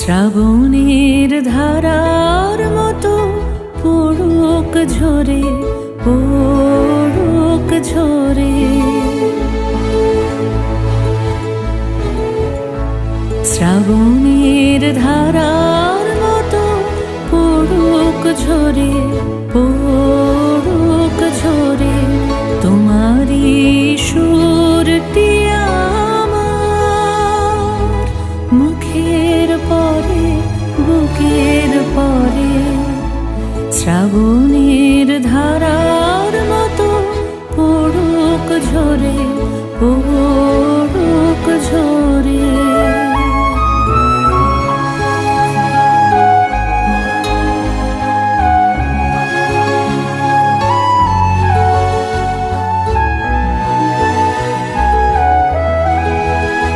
শ্রাবণের ধারার মতো পড়ুক ঝরে, পড়ুক ঝরে। শ্রাবণের ধারার মতো পড়ুক ঝরে, পড়ুক ঝরে। তোমারই সুরটি আমার মুখের পরে, বুকের পরে। শ্রাবণের ধারার মতো পড়ুক ঝরে,